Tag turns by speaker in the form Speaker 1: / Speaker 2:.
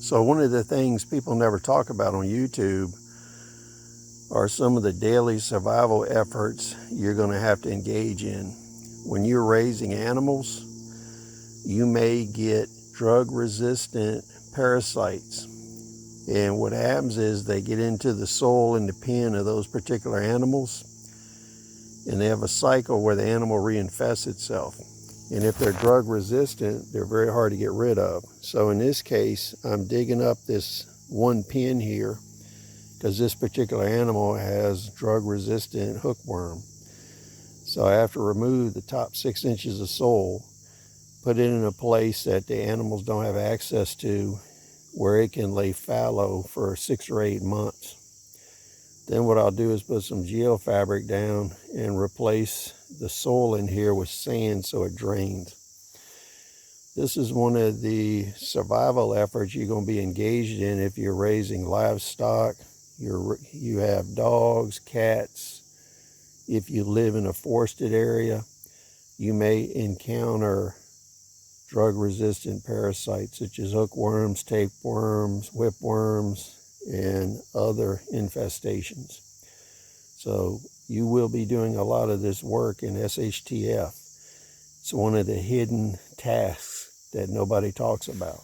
Speaker 1: So one of the things people never talk about on YouTube are some of the daily survival efforts you're going to have to engage in. When you're raising animals, you may get drug-resistant parasites. And what happens is they get into the soil and the pen of those particular animals, and they have a cycle where the animal reinfests itself. And if they're drug resistant, they're very hard to get rid of. So in this case, I'm digging up this one pen here because this particular animal has drug resistant hookworm. So I have to remove the top 6 inches of soil, put it in a place that the animals don't have access to, where it can lay fallow for 6 or 8 months. Then what I'll do is put some geofabric down and replace the soil in here with sand so it drains. This is one of the survival efforts you're going to be engaged in if you're raising livestock, you have dogs, cats. If you live in a forested area, you may encounter drug-resistant parasites such as hookworms, tapeworms, whipworms, and other infestations. So you will be doing a lot of this work in SHTF. It's one of the hidden tasks that nobody talks about.